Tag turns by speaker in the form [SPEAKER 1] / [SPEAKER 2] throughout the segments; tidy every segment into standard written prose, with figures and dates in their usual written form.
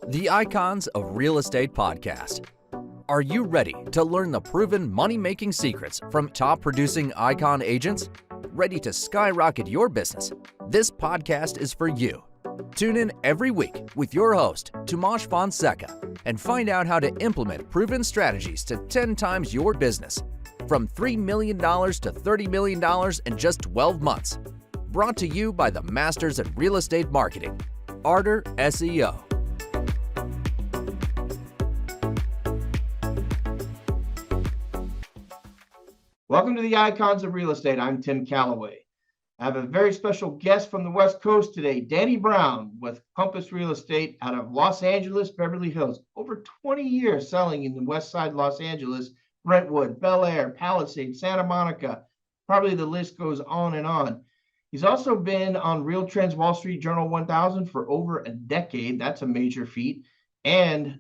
[SPEAKER 1] The Icons of Real Estate Podcast. Are you ready to learn the proven money-making secrets from top-producing Icon agents? Ready to skyrocket your business? This podcast is for you. Tune in every week with your host, Tomasz Fonseca, and find out how to implement proven strategies to 10 times your business. From $3 million to $30 million in just 12 months. Brought to you by the Masters at Real Estate Marketing, Arter SEO.
[SPEAKER 2] Welcome to the Icons of Real Estate. I'm Tim Calloway. I have a very special guest from the West Coast today, Danny Brown with Compass Real Estate out of Los Angeles, Beverly Hills. Over 20 years selling in the Westside of Los Angeles, Brentwood, Bel-Air, Palisades, Santa Monica. Probably the list goes on and on. He's also been on Real Trends Wall Street Journal 1000 for over a decade. That's a major feat. And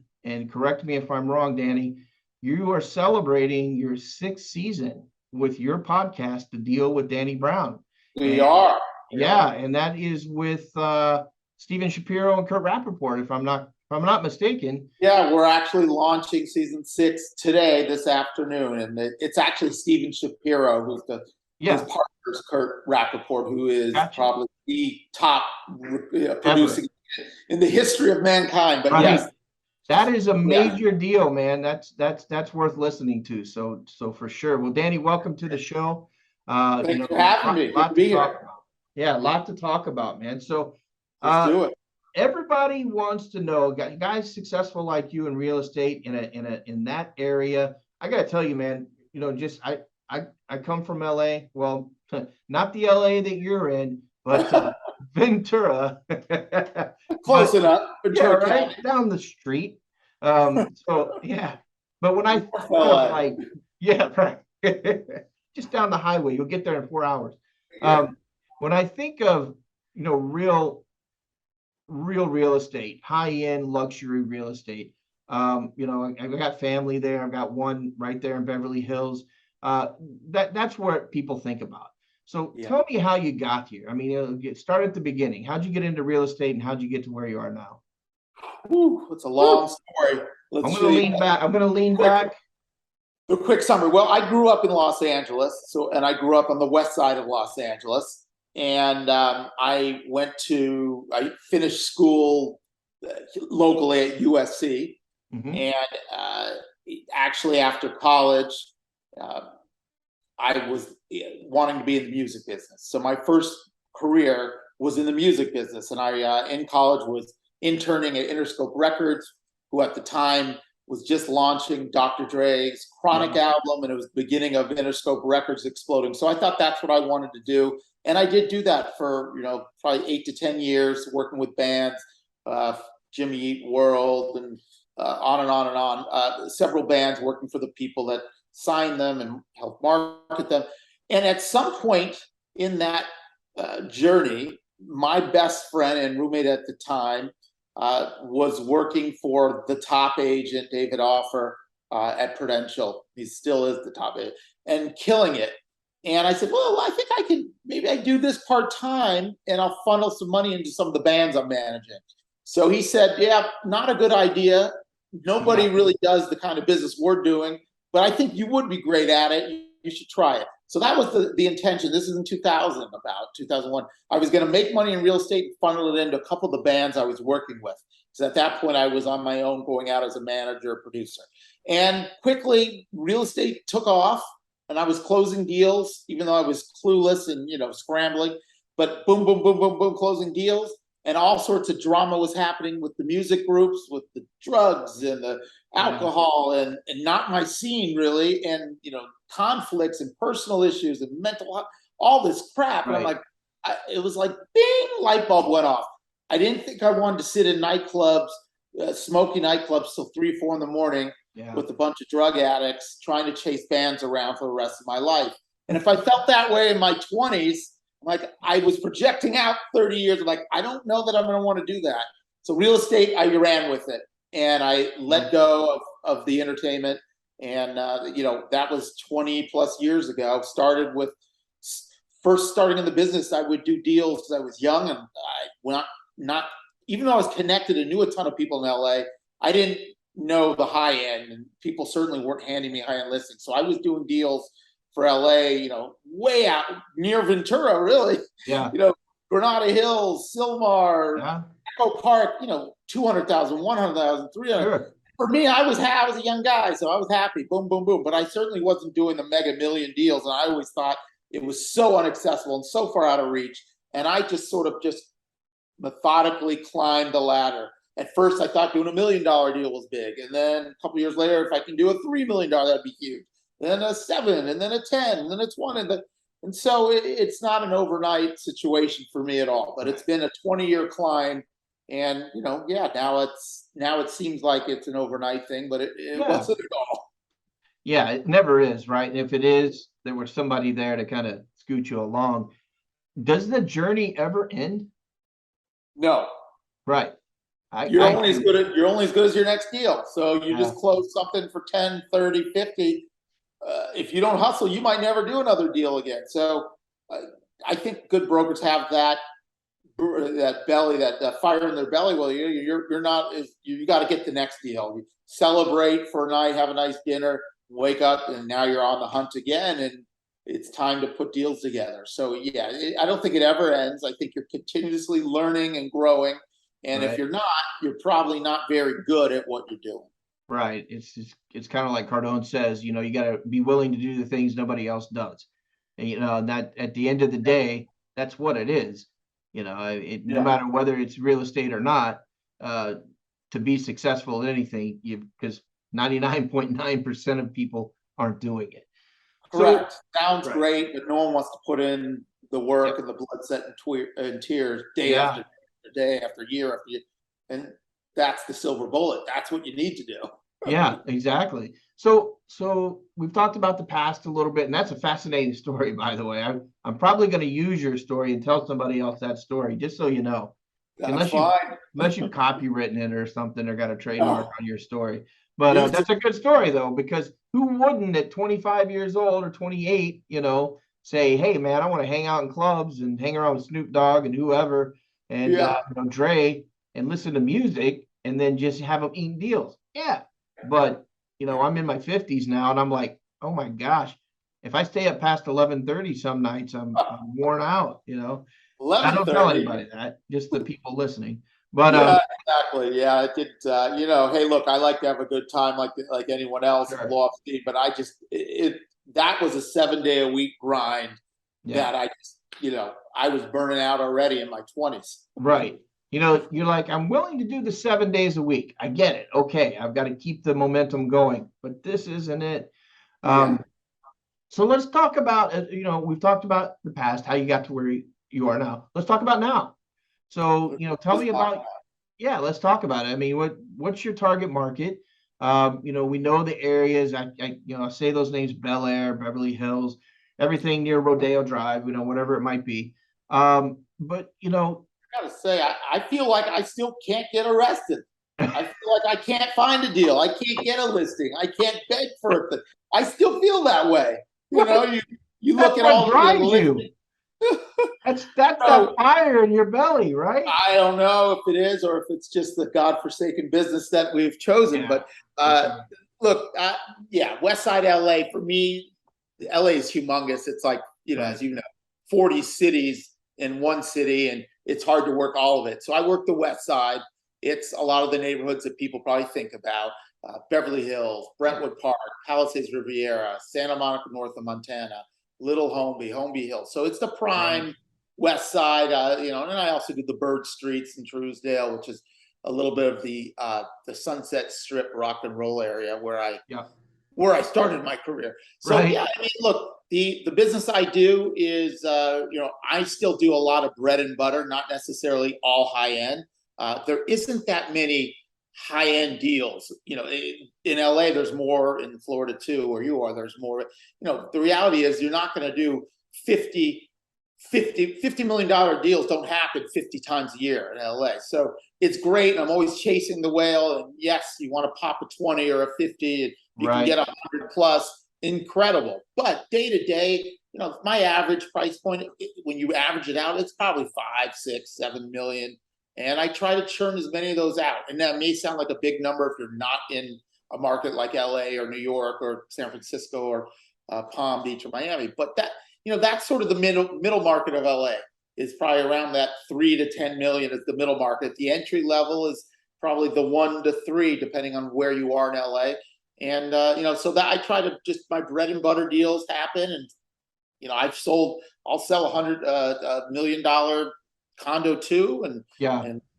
[SPEAKER 2] correct me if I'm wrong, Danny, you are celebrating your 6th season with your podcast, The Deal with Danny Brown.
[SPEAKER 3] We are.
[SPEAKER 2] Yeah, and that is with Steven Shapiro and Kurt Rappaport, if I'm not mistaken.
[SPEAKER 3] Yeah, we're actually launching season 6 today, this afternoon, and it's actually Steven Shapiro who's his partner's Kurt Rappaport, who is probably the top producing in the history of mankind. But yes,
[SPEAKER 2] that is a major deal, man. That's worth listening to. So for sure. Well, Danny, welcome to the show.
[SPEAKER 3] Thanks for having me. Good to be here.
[SPEAKER 2] Yeah, a lot to talk about, man. So
[SPEAKER 3] let's do it.
[SPEAKER 2] Everybody wants to know, guys successful like you in real estate in that area. I gotta tell you, man. I come from LA. Well, not the LA that you're in, but Ventura.
[SPEAKER 3] Close enough.
[SPEAKER 2] Ventura, right down the street. So yeah. But when I think of just down the highway, you'll get there in 4 hours. When I think of real real estate, high-end luxury real estate, I've got family there. I've got one right there in Beverly Hills. That's what people think about. So tell me how you got here. I mean, start at the beginning. How'd you get into real estate and how'd you get to where you are now?
[SPEAKER 3] It's a long story.
[SPEAKER 2] I'm going to lean back.
[SPEAKER 3] A quick summary. Well, I grew up in Los Angeles, and I grew up on the west side of Los Angeles, and I finished school locally at USC, and actually after college, I was wanting to be in the music business. So my first career was in the music business, and I in college was interning at Interscope Records, who at the time was just launching Dr. Dre's Chronic album, and it was the beginning of Interscope Records exploding. So I thought that's what I wanted to do. And I did do that for, probably 8 to 10 years, working with bands, Jimmy Eat World, and on and on and on. Several bands working for the people that signed them and helped market them. And at some point in that journey, my best friend and roommate at the time was working for the top agent, David Offer, at Prudential. He still is the top agent and killing it. And I said, well, I think maybe I do this part-time and I'll funnel some money into some of the bands I'm managing. So he said, yeah, not a good idea. Nobody really does the kind of business we're doing, but I think you would be great at it. You should try it. So that was the intention. This is in 2001. I was going to make money in real estate and funnel it into a couple of the bands I was working with. So at that point, I was on my own, going out as a manager, producer. And quickly, real estate took off, and I was closing deals, even though I was clueless and, scrambling. But boom, boom, boom, boom, boom, closing deals. And all sorts of drama was happening with the music groups, with the drugs and the alcohol, and not my scene, really. And, conflicts and personal issues and mental health, all this crap. And I'm like, it was like, bing, light bulb went off. I didn't think I wanted to sit in nightclubs, smoky nightclubs till 3, 4 in the morning with a bunch of drug addicts trying to chase bands around for the rest of my life. And if I felt that way in my 20s, like I was projecting out 30 years, I'm like, I don't know that I'm going to want to do that. So real estate, I ran with it, and I let go of the entertainment. And, that was 20 plus years ago. Started with first starting in the business. I would do deals because I was young and I not even though I was connected and knew a ton of people in LA, I didn't know the high end, and people certainly weren't handing me high end listings. So I was doing deals for LA, way out near Ventura, really.
[SPEAKER 2] Yeah.
[SPEAKER 3] Granada Hills, Silmar,
[SPEAKER 2] Yeah.
[SPEAKER 3] Echo Park, 200,000, 100,000, 300.
[SPEAKER 2] Sure.
[SPEAKER 3] For me, I was a young guy, so I was happy. Boom, boom, boom. But I certainly wasn't doing the mega million deals, and I always thought it was so inaccessible and so far out of reach. And I just methodically climbed the ladder. At first, I thought doing $1 million deal was big, and then a couple years later, if I can do a $3 million, that'd be huge. And then a 7, and then a 10, and then a 20, and so it's not an overnight situation for me at all. But it's been a 20-year climb, and now it seems like it's an overnight thing, but it wasn't at all.
[SPEAKER 2] Yeah, it never is, right? And if it is, there was somebody there to kind of scoot you along. Does the journey ever end?
[SPEAKER 3] No.
[SPEAKER 2] Right.
[SPEAKER 3] You're only as good as your next deal. So you just close something for 10, 30, 50. If you don't hustle, you might never do another deal again. So I think good brokers have that belly, that fire in their belly. Well, you're not, you got to get the next deal. You celebrate for a night, have a nice dinner, wake up, and now you're on the hunt again, and it's time to put deals together. So I don't think it ever ends. I think you're continuously learning and growing. And if you're not, you're probably not very good at what you're doing.
[SPEAKER 2] Right. It's kind of like Cardone says, you got to be willing to do the things nobody else does. And that at the end of the day, that's what it is. No matter whether it's real estate or not, to be successful at anything, because 99.9% of people aren't doing it.
[SPEAKER 3] Correct. Sounds great, but no one wants to put in the work and the blood, sweat, and tears day after day after year after year. And that's the silver bullet. That's what you need to do.
[SPEAKER 2] Yeah, exactly. So we've talked about the past a little bit, and that's a fascinating story, by the way. I'm probably going to use your story and tell somebody else that story, just so you know.
[SPEAKER 3] That's fine.
[SPEAKER 2] Unless you've copywritten it or something, or got a trademark on your story. But that's a good story, though, because who wouldn't at 25 years old or 28, say, hey, man, I want to hang out in clubs and hang around with Snoop Dogg and whoever, and Dre, and listen to music, and then just have them eating deals. Yeah. But, I'm in my 50s now, and I'm like, oh my gosh, if I stay up past 11:30 some nights, I'm worn out, I don't tell anybody that, just the people listening. But
[SPEAKER 3] exactly. Yeah, it did. Hey, look, I like to have a good time like anyone else, off steam, but that was a 7-day-a-week grind that I was burning out already in my 20s.
[SPEAKER 2] Right. You're like, I'm willing to do the 7 days a week. I get it. Okay, I've got to keep the momentum going, but this isn't it. So let's talk about, we've talked about the past, how you got to where you are now. Let's talk about now. So, tell me about, let's talk about it. I mean, what's your target market? We know the areas, I say those names, Bel-Air, Beverly Hills, everything near Rodeo Drive, whatever it might be. But,
[SPEAKER 3] I gotta say, I feel like I still can't get arrested. I feel like I can't find a deal. I can't get a listing. I can't beg for it. I still feel that way. You look at all the
[SPEAKER 2] That's that fire in your belly, right?
[SPEAKER 3] I don't know if it is or if it's just the godforsaken business that we've chosen. But look, Westside LA, for me, LA is humongous. It's like, as 40 cities in one city, and it's hard to work all of it. So I work the West Side. It's a lot of the neighborhoods that people probably think about. Beverly Hills, Brentwood Park, Palisades Riviera, Santa Monica north of Montana, Little Holmby Hills. So it's the prime West Side, and I also do the Bird Streets in Truesdale, which is a little bit of the Sunset Strip rock and roll area where I started my career. So look, the business I do is, I still do a lot of bread and butter, not necessarily all high end. There isn't that many high end deals. In LA, there's more. In Florida too, where you are, there's more. The reality is you're not going to do $50 million deals. Don't happen 50 times a year in LA. So it's great. And I'm always chasing the whale. And yes, you want to pop a 20 or a 50, and you can get 100 plus. Incredible. But day to day, my average price point, when you average it out, it's probably 5, 6, 7 million. And I try to churn as many of those out. And that may sound like a big number if you're not in a market like LA or New York or San Francisco or Palm Beach or Miami. But that, that's sort of the middle market of LA is probably around that 3 to 10 million is the middle market. The entry level is probably the 1 to 3, depending on where you are in LA. And, so that I try to just, my bread and butter deals happen. And, I'll sell $100 million condo too. And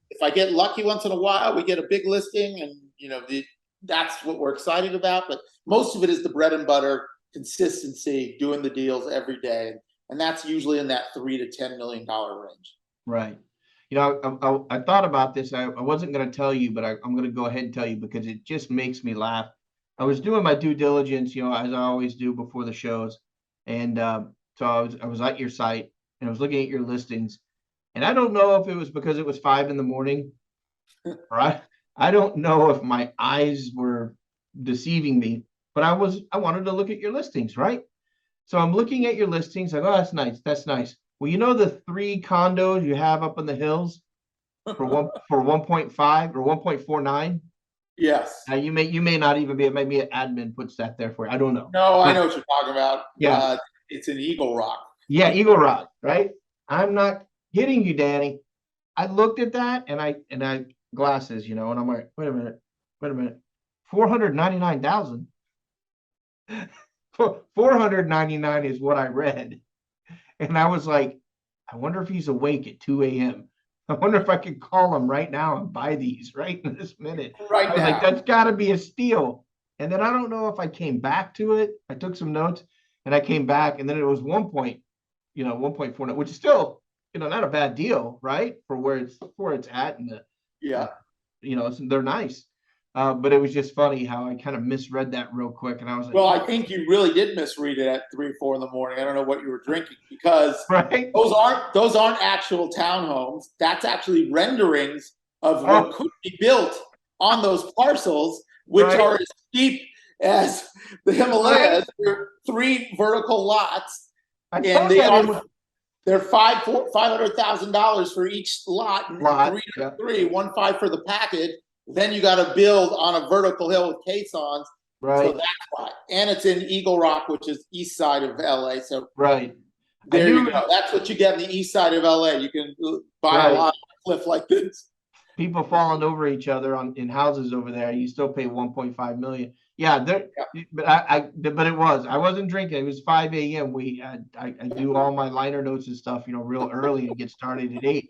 [SPEAKER 3] if I get lucky once in a while, we get a big listing and, that's what we're excited about. But most of it is the bread and butter consistency, doing the deals every day. And that's usually in that $3 to $10 million range.
[SPEAKER 2] Right. I thought about this. I wasn't going to tell you, but I'm going to go ahead and tell you because it just makes me laugh. I was doing my due diligence, as I always do before the shows. And so I was at your site and I was looking at your listings. And I don't know if it was because it was 5 a.m. or I don't know if my eyes were deceiving me, but I wanted to look at your listings, right? So I'm looking at your listings. I go, oh, that's nice. That's nice. Well, the 3 condos you have up in the hills for 1.5 or 1.49.
[SPEAKER 3] Yes.
[SPEAKER 2] You may not even be. Maybe an admin puts that there for you. I don't know.
[SPEAKER 3] No, I know what you're talking about.
[SPEAKER 2] Yeah,
[SPEAKER 3] it's in Eagle Rock.
[SPEAKER 2] Yeah, Eagle Rock, right? I'm not kidding you, Danny. I looked at that and I glasses, and I'm like, wait a minute, 499,000. 499 is what I read, and I was like, I wonder if he's awake at 2 a.m. I wonder if I could call him right now and buy these right in this minute.
[SPEAKER 3] Right
[SPEAKER 2] I was
[SPEAKER 3] now.
[SPEAKER 2] like, that's got to be a steal. And then I don't know if I came back to it. I took some notes and I came back, and then it was 1.49, which is still, not a bad deal, right? For where it's at, and they're nice. But it was just funny how I kind of misread that real quick, and I was like,
[SPEAKER 3] well, I think you really did misread it at 3 or 4 in the morning. I don't know what you were drinking because
[SPEAKER 2] right?
[SPEAKER 3] those aren't actual townhomes. That's actually renderings of what could be built on those parcels, which are as steep as the Himalayas. They're 3 vertical lots, and they're $500,000 for each lot, 3 to 3, 1.5 for the package. Then you got to build on a vertical hill with caissons.
[SPEAKER 2] Right.
[SPEAKER 3] So that's why. And it's in Eagle Rock, which is east side of LA. So there you go. That's what you get in the east side of LA. You can buy a lot of cliff like this.
[SPEAKER 2] People falling over each other in houses over there. You still pay 1.5 million. Yeah, but I wasn't drinking. It was 5 a.m. I do all my liner notes and stuff, real early and get started at 8.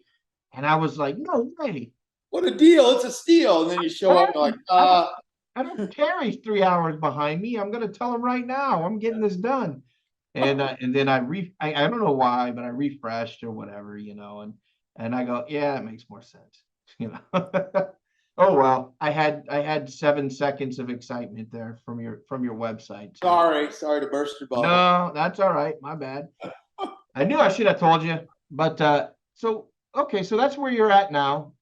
[SPEAKER 2] And I was like, no way.
[SPEAKER 3] What a deal. It's a steal. And then you show up and
[SPEAKER 2] I don't care he's 3 hours behind me. I'm going to tell him right now. I'm getting this done. And then I don't know why, but I refreshed or whatever, and I go, yeah, it makes more sense. Oh, well, I had 7 seconds of excitement there from your website.
[SPEAKER 3] So. Sorry to burst your bubble.
[SPEAKER 2] No, that's all right. My bad. I knew I should have told you, but so that's where you're at now.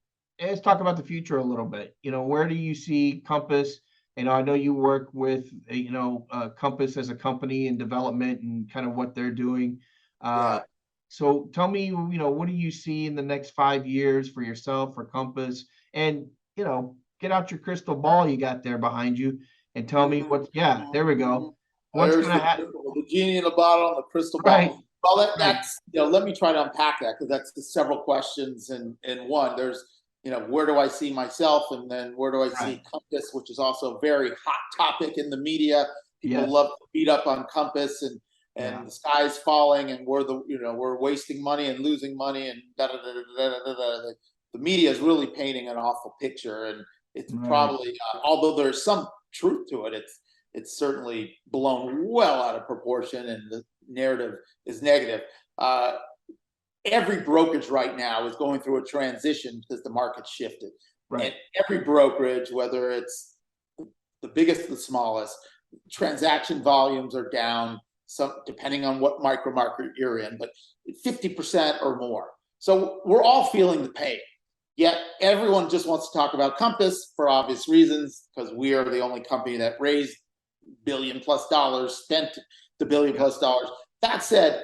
[SPEAKER 2] Let's talk about the future a little bit. Where do you see Compass? I know you work with, Compass as a company in development and kind of what they're doing. So tell me, what do you see in the next 5 years for yourself, for Compass? And, get out your crystal ball you got there behind you and tell me there we go. What's going to happen?
[SPEAKER 3] The genie in the bottle and the crystal ball.
[SPEAKER 2] Right.
[SPEAKER 3] Well, that's, let me try to unpack that because that's several questions in one. There's, where do I see myself? And then where do I see Compass, which is also a very hot topic in the media. People love to beat up on Compass and the sky's falling and we're wasting money and losing money and the media is really painting an awful picture. And it's probably, although there's some truth to it, it's certainly blown well out of proportion and the narrative is negative. Every brokerage right now is going through a transition because the market shifted. Right. And every brokerage, whether it's the biggest or the smallest, transaction volumes are down, some depending on what micro market you're in, but 50% or more. So we're all feeling the pain. Yet everyone just wants to talk about Compass for obvious reasons, because we are the only company that raised $1 billion+, spent the $1 billion+. That said,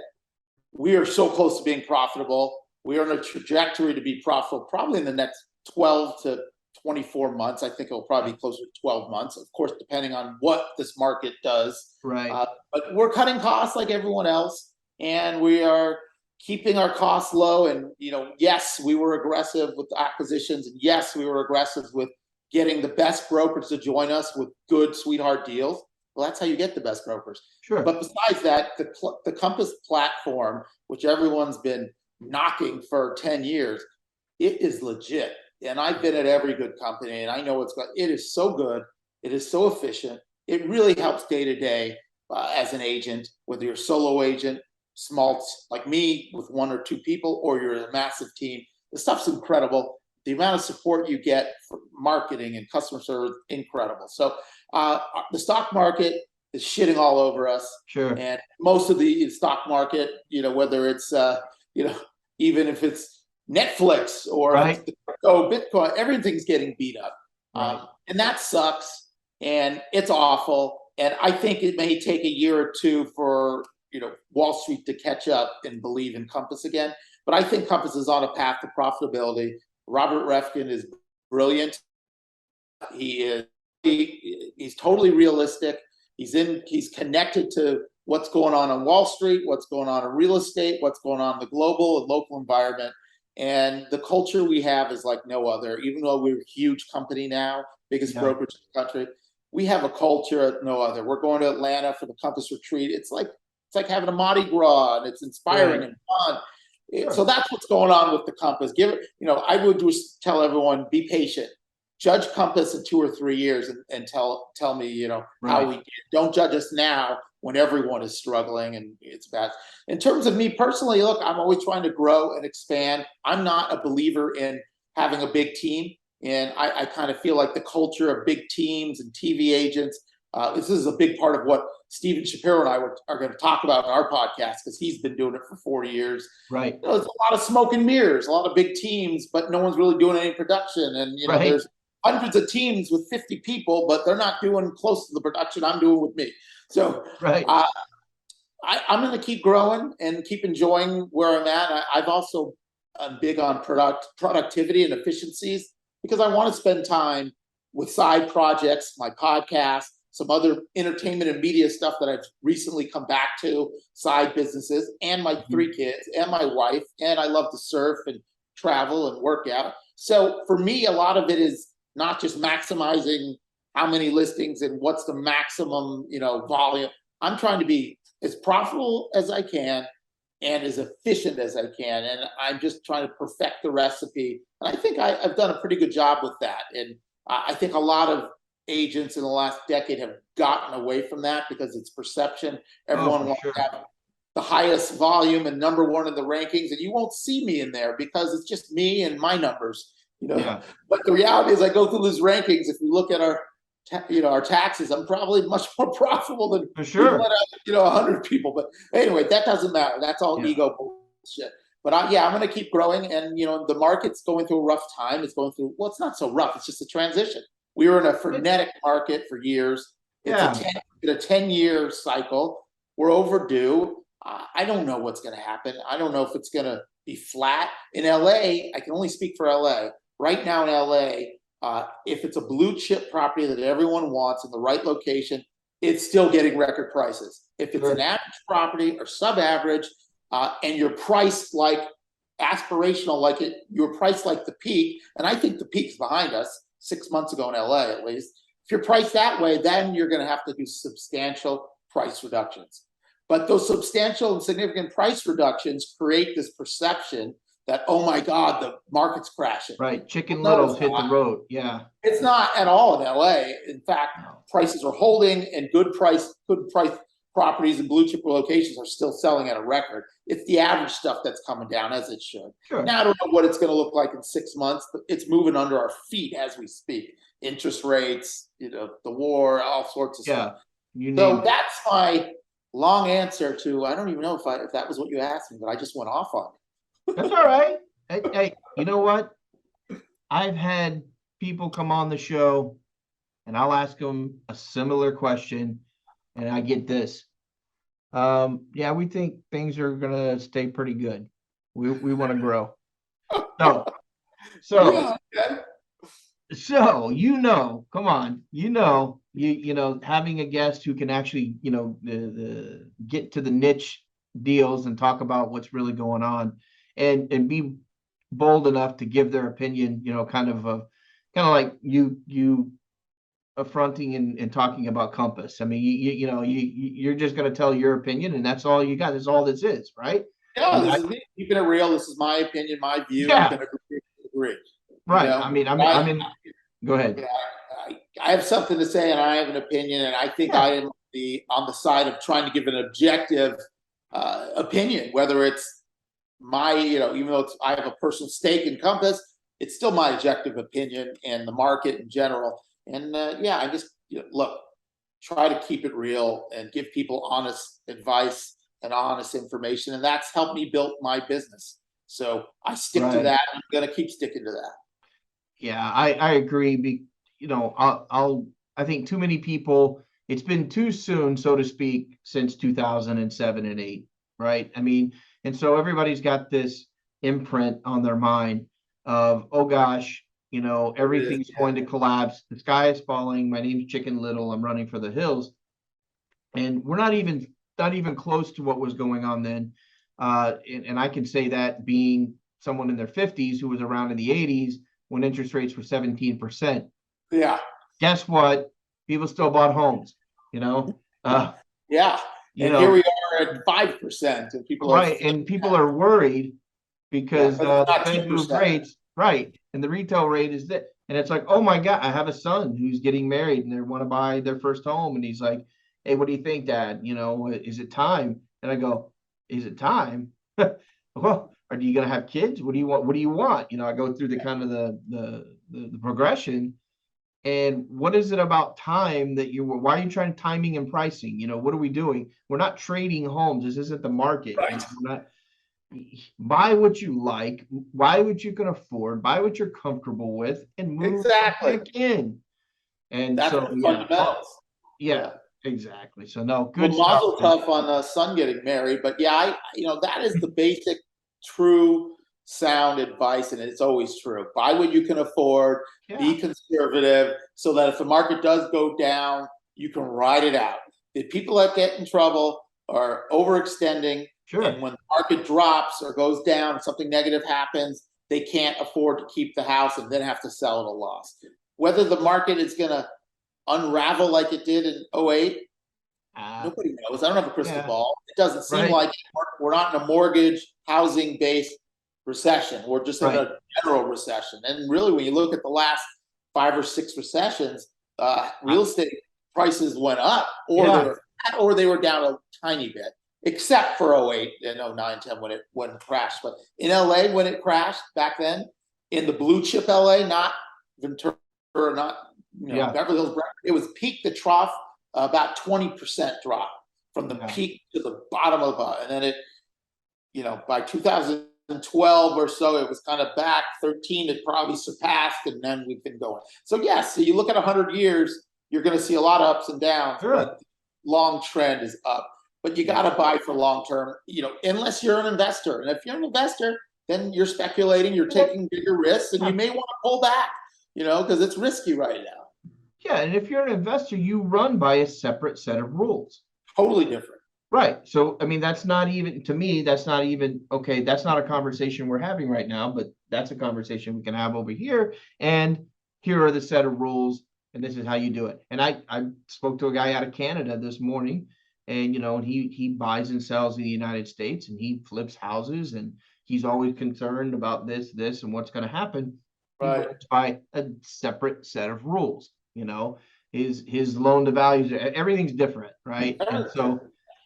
[SPEAKER 3] we are so close to being profitable. We are on a trajectory to be profitable probably in the next 12 to 24 months. I think it'll probably be closer to 12 months, of course, depending on what this market does.
[SPEAKER 2] Right.
[SPEAKER 3] But we're cutting costs like everyone else, and we are keeping our costs low. And, yes, we were aggressive with acquisitions. And yes, we were aggressive with getting the best brokers to join us with good sweetheart deals. Well, that's how you get the best brokers.
[SPEAKER 2] Sure.
[SPEAKER 3] But besides that, the Compass platform, which everyone's been knocking for 10 years, it is legit. And I've been at every good company, and I know it is so good. It is so efficient. It really helps day to day as an agent, whether you're a solo agent, small like me with 1 or 2 people, or you're a massive team. The stuff's incredible. The amount of support you get for marketing and customer service, incredible. So the stock market is shitting all over us.
[SPEAKER 2] Sure.
[SPEAKER 3] And most of the stock market, whether it's, even if it's Netflix or
[SPEAKER 2] right.
[SPEAKER 3] Bitcoin, everything's getting beat up.
[SPEAKER 2] Right.
[SPEAKER 3] And that sucks. And it's awful. And I think it may take a year or 2 for, Wall Street to catch up and believe in Compass again. But I think Compass is on a path to profitability. Robert Refkin is brilliant. He's totally realistic. He's connected to what's going on Wall Street, what's going on in real estate, what's going on in the global and local environment. And the culture we have is like no other. Even though we're a huge company now, biggest brokerage in the country, we have a culture at no other. We're going to Atlanta for the Compass retreat. It's like having a Mardi Gras, and it's inspiring and fun. Sure. So that's what's going on with the Compass. I would just tell everyone, be patient. Judge Compass in 2 or 3 years and tell me, how we did. Don't judge us now when everyone is struggling and it's bad. In terms of me personally, look, I'm always trying to grow and expand. I'm not a believer in having a big team. And I kind of feel like the culture of big teams and TV agents, this is a big part of what Steven Shapiro and I are going to talk about in our podcast, because he's been doing it for 40 years.
[SPEAKER 2] Right.
[SPEAKER 3] There's a lot of smoke and mirrors, a lot of big teams, but no one's really doing any production. And, there's hundreds of teams with 50 people, but they're not doing close to the production I'm doing with me. So I'm going to keep growing and keep enjoying where I'm at. I'm big on productivity and efficiencies, because I want to spend time with side projects, my podcast, some other entertainment and media stuff that I've recently come back to, side businesses, and my 3 kids and my wife. And I love to surf and travel and work out. So for me, a lot of it is not just maximizing how many listings and what's the maximum, volume. I'm trying to be as profitable as I can and as efficient as I can. And I'm just trying to perfect the recipe. And I think I've done a pretty good job with that. And I think a lot of agents in the last decade have gotten away from that because it's perception. Everyone wants to have the highest volume and number 1 in the rankings, and you won't see me in there because it's just me and my numbers. But the reality is, I go through these rankings. If you look at our taxes, I'm probably much more profitable than people that have, 100 people. But anyway, that doesn't matter. That's all ego bullshit. But I'm going to keep growing. And, the market's going through a rough time. It's going through, well, it's not so rough. It's just a transition. We were in a frenetic market for years. It's a 10-year cycle. We're overdue. I don't know what's going to happen. I don't know if it's going to be flat. In LA, I can only speak for LA. Right now in LA, if it's a blue chip property that everyone wants in the right location, it's still getting record prices. If it's an average property or sub-average, and you're priced like aspirational, you're priced like the peak, and I think the peak's behind us 6 months ago in LA at least. If you're priced that way, then you're going to have to do substantial price reductions. But those substantial and significant price reductions create this perception that, oh my God, the market's crashing.
[SPEAKER 2] Right. Chicken Little's hit the road. Yeah.
[SPEAKER 3] It's not at all in LA. In fact, prices are holding, and good price properties in blue chip locations are still selling at a record. It's the average stuff that's coming down, as it should. Sure. Now, I don't know what it's going to look like in 6 months, but it's moving under our feet as we speak. Interest rates, the war, all sorts of stuff. So that's my long answer to, I don't even know if that was what you asked me, but I just went off on it.
[SPEAKER 2] That's all right. Hey, you know what? I've had people come on the show and I'll ask them a similar question and I get this. We think things are going to stay pretty good. We want to grow. No. So,
[SPEAKER 3] Yeah, okay.
[SPEAKER 2] so come on, having a guest who can actually, the get to the niche deals and talk about what's really going on, and be bold enough to give their opinion, kind of like you affronting and talking about Compass. I mean, you're just going to tell your opinion, and that's all you got. That's all this is, right?
[SPEAKER 3] Yeah,
[SPEAKER 2] And
[SPEAKER 3] this is me. Keeping it real. This is my opinion, my view. You
[SPEAKER 2] yeah,
[SPEAKER 3] can agree, disagree. You
[SPEAKER 2] right.
[SPEAKER 3] know,
[SPEAKER 2] I mean, go ahead.
[SPEAKER 3] I have something to say and I have an opinion, and I think
[SPEAKER 2] Yeah,
[SPEAKER 3] I am on the side of trying to give an objective opinion, whether it's my, even though I have a personal stake in Compass, it's still my objective opinion and the market in general. And yeah, I just look, try to keep it real and give people honest advice and honest information, and that's helped me build my business. So I stick to
[SPEAKER 2] right.
[SPEAKER 3] that. I'm going to keep sticking to that.
[SPEAKER 2] Yeah, I agree. I think too many people, it's been too soon, so to speak, since 2007 and 8, right? I mean, and so everybody's got this imprint on their mind of, oh gosh,
[SPEAKER 3] It is,
[SPEAKER 2] everything's
[SPEAKER 3] yeah.
[SPEAKER 2] going to collapse. The sky is falling. My name's Chicken Little. I'm running for the hills. And we're not even close to what was going on then. And I can say that being someone in their 50s who was around in the 80s when interest rates were 17%.
[SPEAKER 3] Yeah.
[SPEAKER 2] Guess what? People still bought homes, you know. Uh,
[SPEAKER 3] Yeah.
[SPEAKER 2] you
[SPEAKER 3] And here we
[SPEAKER 2] know,
[SPEAKER 3] are at 5%, and people are,
[SPEAKER 2] right, and people are worried
[SPEAKER 3] yeah,
[SPEAKER 2] because
[SPEAKER 3] but it's
[SPEAKER 2] the
[SPEAKER 3] not
[SPEAKER 2] Fed moved
[SPEAKER 3] 2%.
[SPEAKER 2] rates, right, and the retail rate is that, and it's like, oh my God, I have a son who's getting married and they want to buy their first home, and he's like, hey, what do you think, Dad? Is it time? And I go, is it time? Well, are you gonna have kids? What do you want? What do you want? I go through the kind of the progression. And what is it about time that why are you trying timing and pricing? What are we doing? We're not trading homes. This isn't the market.
[SPEAKER 3] Right.
[SPEAKER 2] We're not buy what you like, buy what you can afford, buy what you're comfortable with, and move the
[SPEAKER 3] Exactly.
[SPEAKER 2] heck in. And
[SPEAKER 3] That's
[SPEAKER 2] so,
[SPEAKER 3] the
[SPEAKER 2] yeah,
[SPEAKER 3] fundamentals.
[SPEAKER 2] yeah,
[SPEAKER 3] Yeah.
[SPEAKER 2] exactly. So, no,
[SPEAKER 3] Well,
[SPEAKER 2] good stuff,
[SPEAKER 3] mazel
[SPEAKER 2] man.
[SPEAKER 3] tov on son getting married, but yeah, that is the basic, true, sound advice, and it's always true. Buy what you can afford,
[SPEAKER 2] Yeah,
[SPEAKER 3] be conservative, so that if the market does go down, you can ride it out. The people that get in trouble are overextending, and
[SPEAKER 2] sure.
[SPEAKER 3] when the market drops or goes down, something negative happens, they can't afford to keep the house and then have to sell at a loss. Whether the market is going to unravel like it did in '08.
[SPEAKER 2] Uh,
[SPEAKER 3] Nobody knows. I don't have a crystal
[SPEAKER 2] yeah,
[SPEAKER 3] ball. It doesn't seem
[SPEAKER 2] right,
[SPEAKER 3] like we're not in a mortgage housing based recession. We're just in
[SPEAKER 2] right,
[SPEAKER 3] a general recession. And really, when you look at the last 5 or 6 recessions, real estate prices went up,
[SPEAKER 2] yeah,
[SPEAKER 3] or they were down a tiny bit, except for '08 and '09, '10 when it crashed. But in LA, when it crashed back then, in the blue chip LA, not Ventura, not
[SPEAKER 2] yeah,
[SPEAKER 3] Beverly Hills, it was peak to trough about 20% drop from the
[SPEAKER 2] yeah,
[SPEAKER 3] peak to the bottom of the bottom. And then by 2012 or so, it was kind of back 13, it probably surpassed, and then we've been going. So yes, so you look at 100 years, you're going to see a lot of ups and downs,
[SPEAKER 2] sure.
[SPEAKER 3] but long trend is up. But you got to buy for long term, unless you're an investor. And if you're an investor, then you're speculating, you're taking bigger risks, and you may want to pull back, because it's risky right now.
[SPEAKER 2] Yeah, and if you're an investor, you run by a separate set of rules.
[SPEAKER 3] Totally different.
[SPEAKER 2] Right. So, I mean, that's not even, to me, that's not even, okay, that's not a conversation we're having right now, but that's a conversation we can have over here. And here are the set of rules, and this is how you do it. And I spoke to a guy out of Canada this morning, and, he buys and sells in the United States, and he flips houses, and he's always concerned about this, and what's going to happen. He
[SPEAKER 3] Right.
[SPEAKER 2] runs by a separate set of rules. His loan to values, everything's different, right? And so,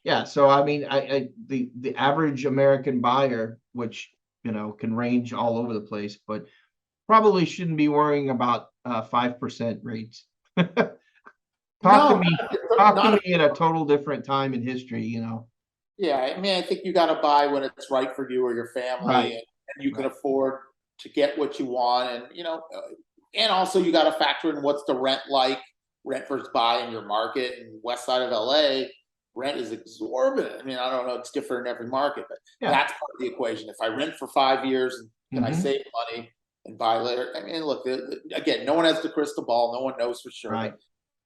[SPEAKER 2] yeah, so I mean, the average American buyer, which can range all over the place, but probably shouldn't be worrying about 5% rates. Talk to
[SPEAKER 3] No,
[SPEAKER 2] me, talk to me at a total different time in history.
[SPEAKER 3] yeah, I mean, I think you got to buy when it's right for you or your family,
[SPEAKER 2] Right,
[SPEAKER 3] and you can
[SPEAKER 2] right,
[SPEAKER 3] afford to get what you want, and also you got to factor in what's the rent like, rent versus buy in your market. And Westside of LA, rent is exorbitant. I mean, I don't know, it's different in every market, but that's part of the equation. If I rent for 5 years, can I save money and buy later? I mean, look, again, no one has the crystal ball. No one knows for sure.
[SPEAKER 2] Right.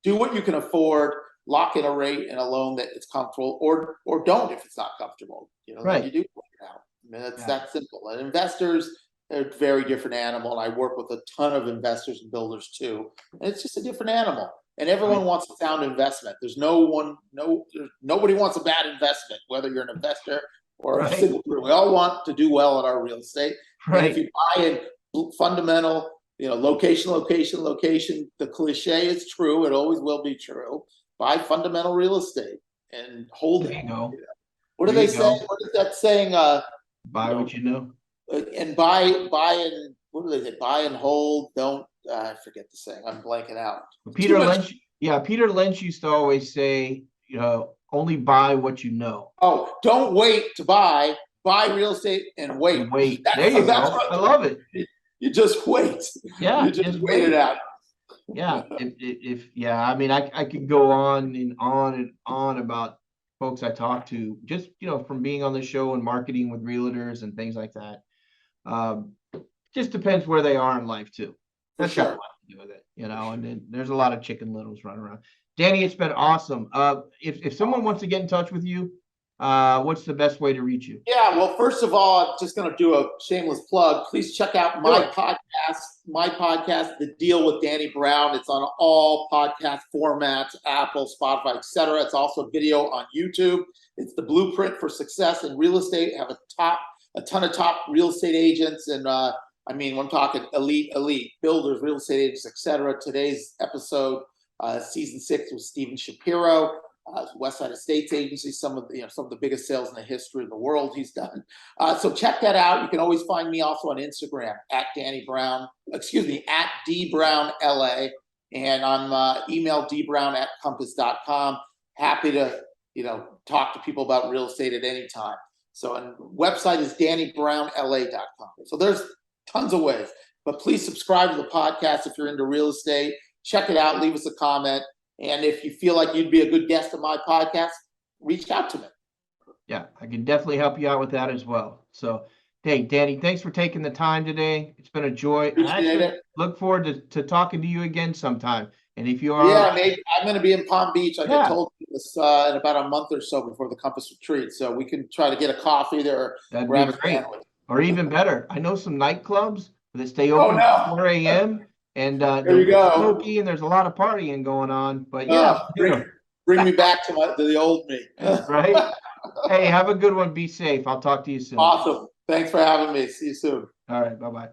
[SPEAKER 3] Do what you can afford, lock in a rate and a loan that is comfortable, or don't if it's not comfortable. You know,
[SPEAKER 2] Right.
[SPEAKER 3] you do work it out. I mean, that's that simple. And investors, they're a very different animal. And I work with a ton of investors and builders too. And it's just a different animal. And everyone wants a sound investment. There's nobody wants a bad investment, whether you're an investor or a single person. We all want to do well in our real estate.
[SPEAKER 2] Right.
[SPEAKER 3] And if you buy in fundamental, you know, location, the cliche is true. It always will be true. Buy fundamental real estate and hold it.
[SPEAKER 2] There you go.
[SPEAKER 3] What do they say? What is that saying?
[SPEAKER 2] Buy what you know.
[SPEAKER 3] And buy and what do they say? Buy and hold. Don't I forget the saying. I'm blanking out.
[SPEAKER 2] Peter Lynch. Yeah, Peter Lynch used to always say, you know, only buy what you know.
[SPEAKER 3] Oh, don't wait to buy. Buy real estate and wait.
[SPEAKER 2] And wait. There you go. I love it.
[SPEAKER 3] You just wait.
[SPEAKER 2] Yeah.
[SPEAKER 3] You just wait it out.
[SPEAKER 2] Yeah. If I mean, I could go on and on about folks I talk to, just, you know, from being on the show and marketing with realtors and things like that. Just depends where they are in life too. That's got a lot to do with it, you know, and then there's a lot of chicken littles running around. Danny, it's been awesome. If someone wants to get in touch with you, what's the best way to reach you?
[SPEAKER 3] Yeah, well, first of all, I'm just going to do a shameless plug. Please check out my podcast, The Deal with Danny Brown. It's on all podcast formats, Apple, Spotify, etc. It's also video on YouTube. It's the blueprint for success in real estate. I have a ton of top real estate agents, and I mean, I'm talking elite builders, real estate agents, etc. Today's episode, season 6, with Stephen Shapiro. Westside Estates Agency, some of the biggest sales in the history of the world he's done. So check that out. You can always find me also on Instagram at @DBrownLA, and I'm email dbrown@compass.com. Happy to, you know, talk to people about real estate at any time. So, and website is DannyBrownLA.com. So there's tons of ways, but please subscribe to the podcast if you're into real estate. Check it out. Leave us a comment. And if you feel like you'd be a good guest on my podcast, reach out to me.
[SPEAKER 2] Yeah, I can definitely help you out with that as well. So, hey, Danny, thanks for taking the time today. It's been a joy.
[SPEAKER 3] Appreciate it.
[SPEAKER 2] Look forward to talking to you again sometime. And if you are...
[SPEAKER 3] Yeah, maybe I'm going to be in Palm Beach. I get told this in about a month or so before the Compass retreat. So we can try to get a coffee there.
[SPEAKER 2] That'd be great. Or even better, I know some nightclubs that stay open at 4 a.m. And
[SPEAKER 3] there you go.
[SPEAKER 2] Smoky, and there's a lot of partying going on. But yeah,
[SPEAKER 3] bring me back to the old me.
[SPEAKER 2] Right. Hey, have a good one. Be safe. I'll talk to you soon.
[SPEAKER 3] Awesome. Thanks for having me. See you soon.
[SPEAKER 2] All right. Bye-bye.